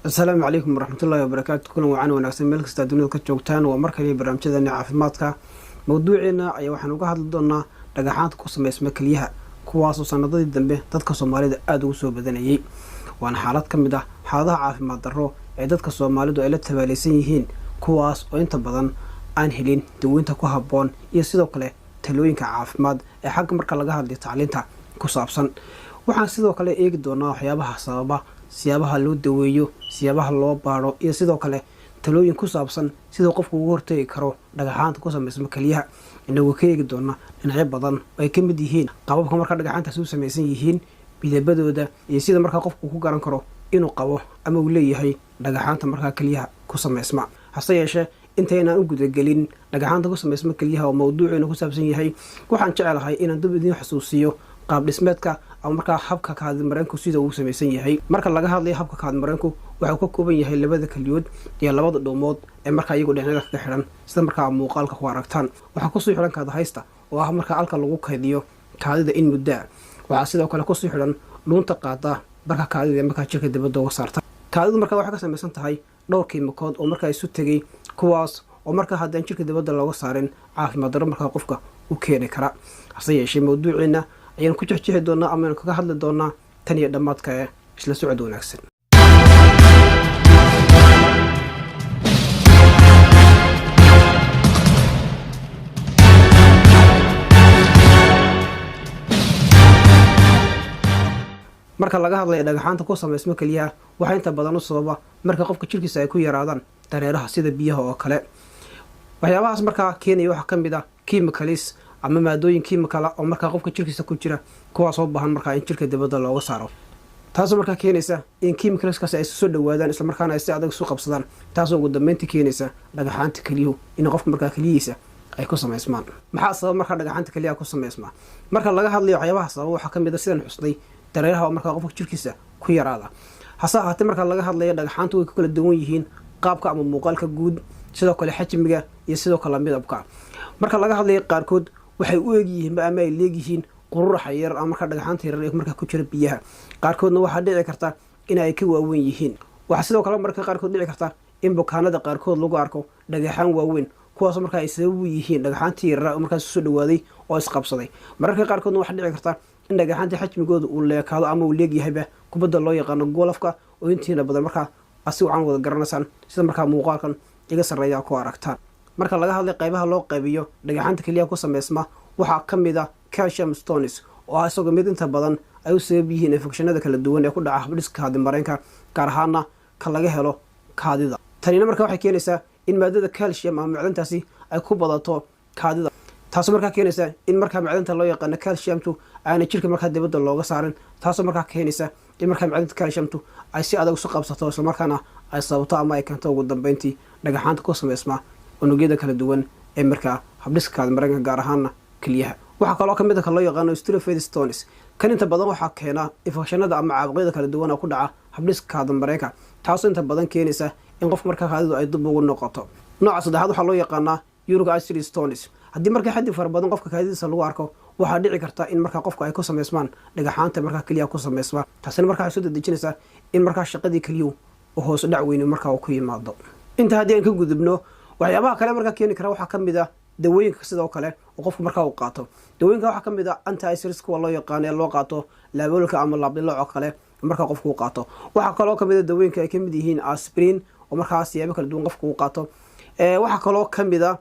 السلام عليكم ورحمة الله وبركاته. كنا وعنا ونحسن ملك استادوني كجوجتان ومركلي برامجنا عافمادك. موضوعنا أي waxaan uga hadli doonaa dhagaxaanta ku sameysma kaliyaha kuwaas oo sanadadii dambe dadka Soomaalida aad ugu soo badanayay. Waan xaalad kamid ah xaaladaha caafimaad darro ee dadka Soomaalidu ay la tabaalaysan yihiin kuwaas oo inta badan aan helin daweynta ku habboon iyo sidoo kale talooyinka caafimaad ee xagga marka laga hadlayo tacliinta ku saabsan. Waxaan sidoo kale eegi doonaa waxyaabaha sababa siyaabaha loo daweeyo siyaabaha loo baaro iyo sidoo kale talooyin ku saabsan sidoo qofku ugu hortagi karo dhagaxaanta ku sameysma kaliyaha inagoo ka eegi doona dhinacyo badan oo ay ka mid yihiin qababka marka dhagaxaantaas u sameysan yihiin midabadooda iyo sida marka qofku ku garan karo inuu qabo ama uu leeyahay dhagaxaanta marka kaliyaha ku sameysma. hase yeeshee intaynaan u gudagelin dhagaxaanta ku sameysma kaliyaha oo mawduuceena ku saabsan yahay waxaan jecelahay inaan dib idin xasuusiyo qaab dhismeedka ama marka habka kaadi mareenku sida uu samaysan yahay. marka laga hadlayo habka kaadi mareenku waxa uu ka kooban yahay labada kaliyood iyo labada dhoomood ee marka iyagu dhinacyada ka xiran sida marka muuqaalka ku aragtaan. waxa ku soo xiran kaada haysta oo ah marka alka lagu kaydiyo kaadida in muddo. waxa sidoo kale ku soo xiran dhuunta qaada marka kaadida marka jirka dibadda uga saarta. kaadidu marka waxa ka samaysan tahay dhowr kiimikood oo marka isu tagay kuwaas oo marka haddaan jirka dibadda looga saarin caafimaad darro marka qofka u keeni kara. hase yeeshee mawduuceena ayaan ku jixjixi doonaa ama kaga hadli doonaa tan iyo dhammaadka ee isla socod wanaagsan. marka laga hadlayo dhagaxaanta ku sameysma kaliyaha waxa inta badan u sababa marka qofka jirkiisa ay ku yaraadaan dareeraha sida biyaha oo kale. waxyaabahaas marka keenaya waxa ka mid ah chemicals ama maadooyin chemical oo marka qofka jirkiisa ku jira kuwaas oo baahan marka in jirka dibadda looga saaro. taasoo marka keenaysa in chemicalskaas ay soo dhawaadaan isla markaana ay si adag isu qabsadaan taasoo ugu dambeyntii keenaysa dhagaxaanta kaliyaha in qofka marka kaliyihiisa ay ku sameysmaan. maxaa sababa marka dhagaxaanta kaliyaha ku sameysma? marka laga hadlayo waxyaabaha sababa waxa ka mid ah sidaan xusnay dareeraha oo marka qofka jirkiisa ku yaraada. hase ahaatee marka laga hadlayo dhagaxaantu way ku kala duwan yihiin qaabka ama muuqaalka guud sidoo kale xajmiga iyo sidoo kale midabka. marka laga hadlayo qaarkood waxay u eegyihiin ama ay leeyihiin qururaxa yar ama marka dhagaxaanta yar ee marka ku jira biyaha. qaarkoodna waxaa dhici karta in ay ka waaweyn yihiin. waxa sidoo kale marka qaarkood dhici karta in bukaanada qaarkood lagu arko dhagaxaan waaweyn kuwaas marka ay sabab u yihiin dhagaxaantii yar oo markaas soo dhawaaday oo isqabsaday. mararka qaarkoodna waxaa dhici karta in dhagaxaanta xajmigooda uu leekaado ama uu leegyahayba kubadda loo yaqaano golofka oo intiina badan marka asi wacan wada garanaysaan sida marka muuqaalkan iga sarreeya ku aragtaan. marka laga hadlay qaybaha loo qaybiyo dhagaxaanta kaliyaha ku sameysma waxaa ka mid ah calcium stones oo ah isagoo mid inta badan ay u sabab yihiin infekshanada kala duwan ee ku dhaca habdhiska kaadi mareenka gaar ahaana ka laga helo kaadida. tanina marka waxay keenaysaa in maadada calcium ama macdantaasi ay ku badato kaadida taasoo markaa keenaysa in markaa macdanta loo yaqaano calciumtu aana jirka markaa dibadda looga saarin taasoo markaa keenaysa in markaa macdanta calciumtu ay si adag isu qabsato isla markaana ay sababto ama ay keento ugu dambeyntii dhagaxaanta ku sameysma unugyada kala duwan ee markaa habdhiska kaadi mareenka gaar ahaana kaliyaha. waxaa kaloo ka mid ah loo yaqaano staphylococcus stones kan inta badan waxaa keena infekshanada ama caabuqyada kala duwan oo ku dhaca habdhiska kaadi mareenka taasoo inta badan keenaysa in qofka markaa kaadidu ay dib ugu noqoto. nooca saddexaad waxaa loo yaqaanaa uric acid stones. haddii marka xaddi fara badan qofka kaadidiisa lagu arko waxaa dhici karta in markaa qofka ay ku sameysmaan dhagaxaanta markaa kaliyaha ku sameysma. taasina markaa waxay soo dedejinaysaa in markaa shaqadii kaliyuhu u hoos dhac weyni markaa uu ku yimaado. inta haddii aan ka gudubno waxyaabaha kale markaa keeni kara waxaa ka mid ah dawooyinka sidoo kale oo qofku markaa uu qaato. dawooyinka waxaa ka mid ah anti-ulcers kuwa loo yaqaano ee loo qaato laaboolka ama laabdilooc oo kale markaa qofku uu qaato. waxaa kaloo ka mid ah dawooyinka ay ka mid yihiin aspirin oo markaa siyaabo kala duwan qofku uu qaato. waxaa kaloo ka mid ah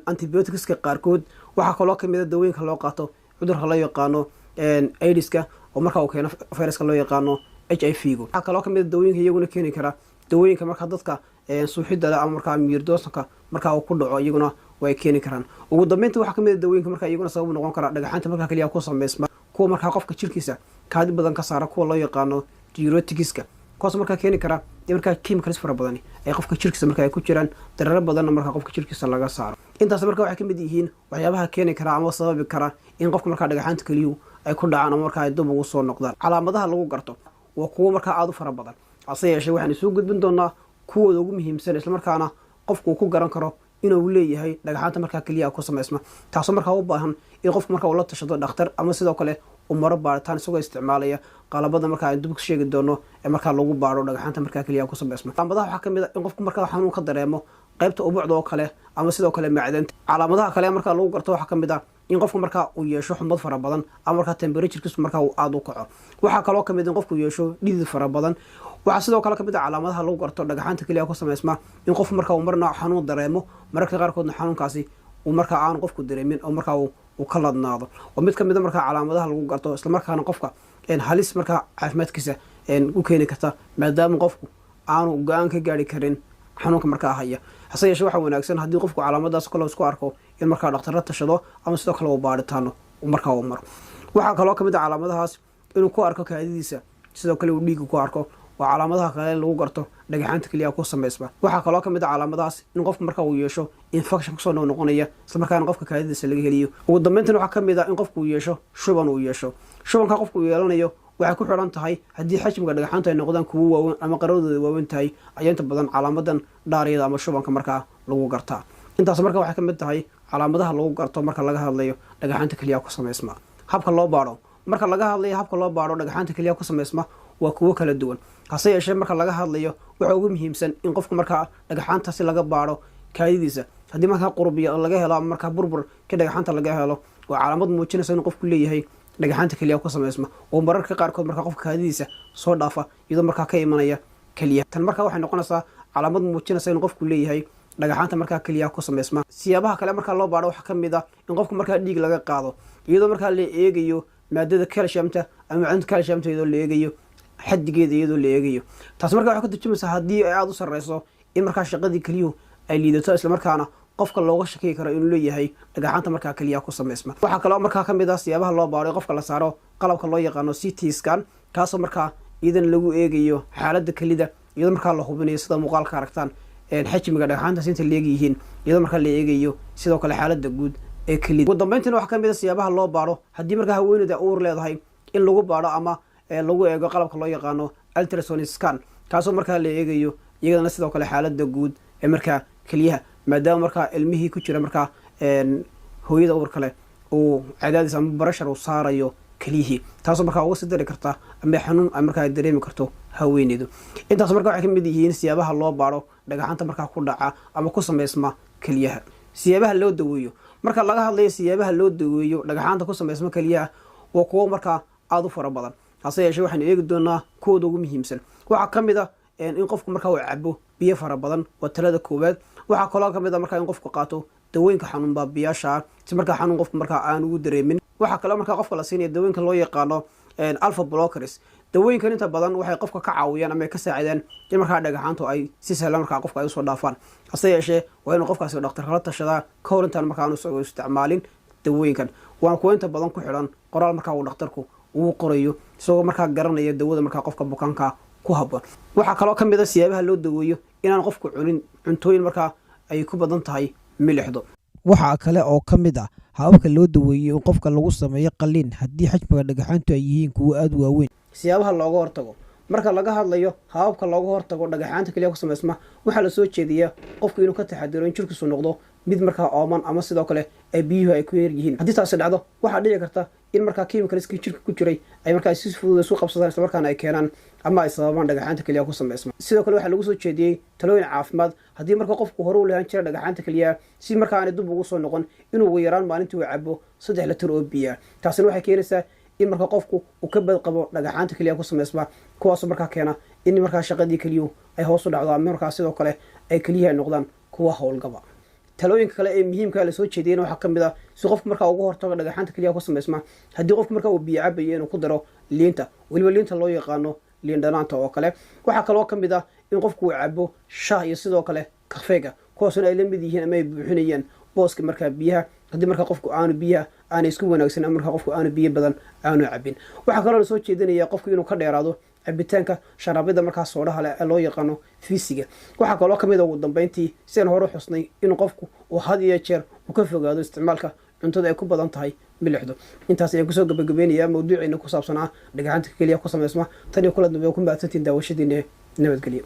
antibioticska qaarkood. waxaa kaloo ka mid ah dawooyinka loo qaato cudurka loo yaqaano aidiska oo markaa uu keeno fayraska loo yaqaano HIV. waxaa kaloo ka mid ah dawooyinka iyaguna keeni kara dawooyinka markaa dadka suuxidda leh ama markaa miirdoosnka markaa uu ku dhaco iyaguna way keeni karaan. ugu dambeyntii waxaa ka mid ah dawooyinka markaa iyaguna sabab noqon kara dhagaxaanta markaa kaliyaha ku sameysma kuwa markaa qofka jirkiisa kaadi badan ka saara kuwa loo yaqaano diuretics kuwaas markaa keeni kara in markaa chemicals fara badani ay qofka jirkiisa markaa ay ku jiraan dareero badanna markaa qofka jirkiisa laga saaro. intaas markaa waxay ka mid yihiin waxyaabaha keeni kara ama sababi kara in qofka markaa dhagaxaanta kaliyuhu ay ku dhacaan ama markaa ay dib ugu soo noqdaan. calaamadaha lagu garto waa kuwo markaa aada u fara badan. hase yeeshee waxaan isoo gudbin doonaa kuwooda ugu muhiimsan islamarkaana qofku uu ku garan karo inuu leeyahay dhagaxaanta markaa kaliyaha ku sameysma taasoo markaa u baahan in qofku markaa uu la tashado dhakhtar ama sidoo kale uu maro baaritaan isagoo isticmaalaya qalabada markaa aan dib ku sheegi doono ee markaa lagu baaro dhagaxaanta markaa keliyaha ku samaysma. Calaamadaha waxaa ka mid ah in qofku markaa xanuun ka dareemo qaybta ubucda oo kale ama sidoo kale macdanta. Calaamadaha kale markaa lagu garto waxaa ka mid ah in qofku markaa uu yeesho xumad fara badan ama markaa temperature-kiisu markaa uu aada u kaco. waxaa kaloo ka mid in qofku yeesho dhidid fara badan. waxaa sidoo kale ka mid ah calaamadaha lagu garto dhagaxaanta keliyaha ku samaysma in qofku markaa uu marna xanuun dareemo, mararka qaarkoodna xanuunkaasi uu markaa aanu qofku dareemin oo markaa uu ka ladnaado. oo mid ka mid a markaa calaamadaha lagu garto islamarkaana qofka halis markaa caafimaadkiisa u keeni karta maadaama qofku aanu go-aan ka gaari karin xanuunka markaa haya. hase yeeshee waxaa wanaagsan haddii qofku calaamadaas kale isku arko in markaa dhakhtarra tashado ama sidoo kale uu baaritaano markaa uu maro. waxaa kaloo ka mid ah calaamadahaas inuu ku arko kaadidiisa, sidoo kale uu dhiigga ku arko. waa calaamadaha kale lagu garto dhagaxaanta keliyaha ku samaysma. waxaa kaloo ka mid ah calaamadahaas in qofku markaa uu yeesho infection kusoo noqnoqonaya islamarkaana qofka kaadidiisa laga heliyo. ugu dambeyntan waxaa ka mid ah in qofku uu yeesho shuban uu yeesho. shubanka qofku uu yeelanayo waxay ku xidhan tahay haddii xajmiga dhagaxaanta ay noqdaan kuwo waaweyn ama qaradooda waaweyn tahay ayaa inta badan calaamadan dhaariyada ama shubanka markaa lagu gartaa. intaas marka waxay ka mid tahay calaamadaha lagu garto marka laga hadlayo dhagaxaanta keliyaha ku samaysma. habka loo baaro marka laga hadlayo habka loo baaro dhagaxaanta keliyaha ku samaysma waa kuwo kala duwan. hase yeeshee marka laga hadlayo waxa ugu muhiimsan in qofku markaa dhagaxaantaasi laga baaro kaadidiisa. haddii markaa qurbiya laga helo ama markaa burbur ka dhagaxaanta laga helo waa calaamad muujinaysa inuu qofku leeyahay dhagaxaanta keliyaha ku samaysma oo mararka qaarkood markaa qofka kaadidiisa soo dhaafa iyadoo markaa ka imanaya keliyaha. tan markaa waxay noqonaysaa calaamad muujinaysa inuu qofku leeyahay dhagaxaanta markaa keliyaha ku samaysma. siyaabaha kale markaa loo baaro waxaa ka mid ah in qofku markaa dhiig laga qaado iyadoo markaa la eegayo maadada calciumta ama macdanta calciumta iyadoo la eegayo xadigeeda iyadoo la eegayo. taas markaa waxay ka turjumaysaa haddii ay aada u sarreyso in markaa shaqadii keliyuhu ay liidato islamarkaana qofka looga shakiyi karo inuu leeyahay dhagaxaanta markaa keliyaha ku samaysma. waxaa kaloo markaa ka mid ah siyaabaha loo baaro qofka la saaro qalabka loo yaqaano CT scan kaasoo markaa iyadan lagu eegayo xaaladda kelida iyadoo markaa la hubinayo sida muuqaalka aragtaan xajmiga dhagaxaantaas inta leegyihiin iyadoo markaa la eegayo sidoo kale xaaladda guud ee kelida. ugu dambeyntiina waxaa ka mid a siyaabaha loo baaro haddii markaa haweeneyda uur leedahay in lagu baaro ama lagu eego qalabka loo yaqaano ultrasonic scan kaasoo markaa la eegayo iyadana sidoo kale xaaladda guud ee markaa keliyaha maadaama markaa ilmihii ku jira markaa hooyada uur kale uu cadaadis ama barashar uu saarayo keliyihii taasoo markaa uga sii dari karta ama xanuun ay markaa dareemi karto haweeneydu. intaas markaa waxay ka mid yihiin siyaabaha loo baaro dhagaxaanta markaa ku dhaca ama ku samaysma keliyaha. siyaabaha loo daweeyo marka laga hadlayo siyaabaha loo daweeyo dhagaxaanta ku samaysma keliyaha waa kuwo markaa aada u fara badan. hase yeeshee waxaynu eegi doonaa kuwooda ugu muhiimsan. waxaa ka mid ah in qofku markaa uu cabo biyo fara badan waa talada koowaad. waxaa kaloo ka mid a markaa in qofku qaato dawooyinka xanuun baabiyaasha si markaa xanuun qofku markaa aan ugu dareemin. waxaa kaloo markaa qofka la siinaya dawooyinka loo yaqaano alpha blockers. dawooyinkan inta badan waxay qofka ka caawiyaan ama ay ka saacidaan in markaa dhagaxaantu ay si sahlan markaa qofka ay usoo dhaafaan. hase yeeshee waa inuu qofkaasi dhakhtar kala tashadaa ka hor intaan markaa aanu isticmaalin dawooyinkan. waana kuwo inta badan ku xidhan qoraal markaa uu dhakhtarku uu qorayo isagoo markaa garanaya dawada markaa qofka bukaanka ku habboon. waxaa kaloo ka mid a siyaabaha loo daweeyo inaan qofku cunin cuntooyin markaa ay ku badan tahay milixdu. waxaa kale oo ka mid ah hababka loo daweeyo in qofka lagu sameeyo qalliin haddii xajmiga dhagaxaantu ay yihiin kuwo aada u waaweyn. siyaabaha looga hortago marka laga hadlayo hababka looga hortago dhagaxaanta keliyaha ku samaysma waxaa lasoo jeediyaa qofku inuu ka taxadiro in jirkiisu noqdo mid markaa ooman ama sidoo kale ay biyuhu ay ku yaryihiin. haddii taasi dhacdo waxaa dhici karta in markaa chemicalskii jirka ku jiray ay markaa si fudud isu qabsadaan islamarkaana ay keenaan ama ay sababaan dhagaxaanta keliyaha ku samaysma. sidoo kale waxaa lagu soo jeediyey talooyin caafimaad haddii marka qofku hore u lahaan jira dhagaxaanta keliyaha si markaa aanay dib ugu soo noqon inuu ugu yaraan maalintii uu cabo 3 litir oo biya. taasina waxay keenaysaa in marka qofku uu ka bad qabo dhagaxaanta keliyaha ku samaysma kuwaasoo markaa keena in markaa shaqadii keliyuhu ay hoos u dhacdo ama markaa sidoo kale ay keliyaha ay noqdaan kuwa howlgaba. talooyinka kale ee muhiimka la soo jeediyeen waxaa ka mid ah si qofku markaa uga hortago dhagaxaanta keliyaha ku samaysma haddii qofku markaa uu biyo cabayo inuu ku daro liinta weliba liinta loo yaqaano liin dhanaanta oo kale. waxaa kaloo ka mid ah in qofku uu cabo shaah iyo sidoo kale kafeega kuwaasuna ay la mid yihiin ama ay buuxinayaan booska markaa biyaha haddii markaa qofku aanu biyaha aanay isku wanaagsan ama markaa qofku aanu biyo badan aanu cabin. waxaa kaloo la soo jeedinaya qofku inuu ka dheeraado cabitaanka sharaabida markaa soodhaha leh ee loo yaqaano fiisiga. waxaa kaloo ka mid a ugu dambeyntii sidaan hore xusnay inuu qofku uu had iyo jeer uu ka fogaado isticmaalka cuntada ay ku badan tahay milixdu. intaas ayaan kusoo gabagabeynayaa mawduuciina ku saabsanaa dhagaxaanta keliyaha ku samaysma tan iyo kula dambe ku mahadsantiin daawashadiina nabadgelyo.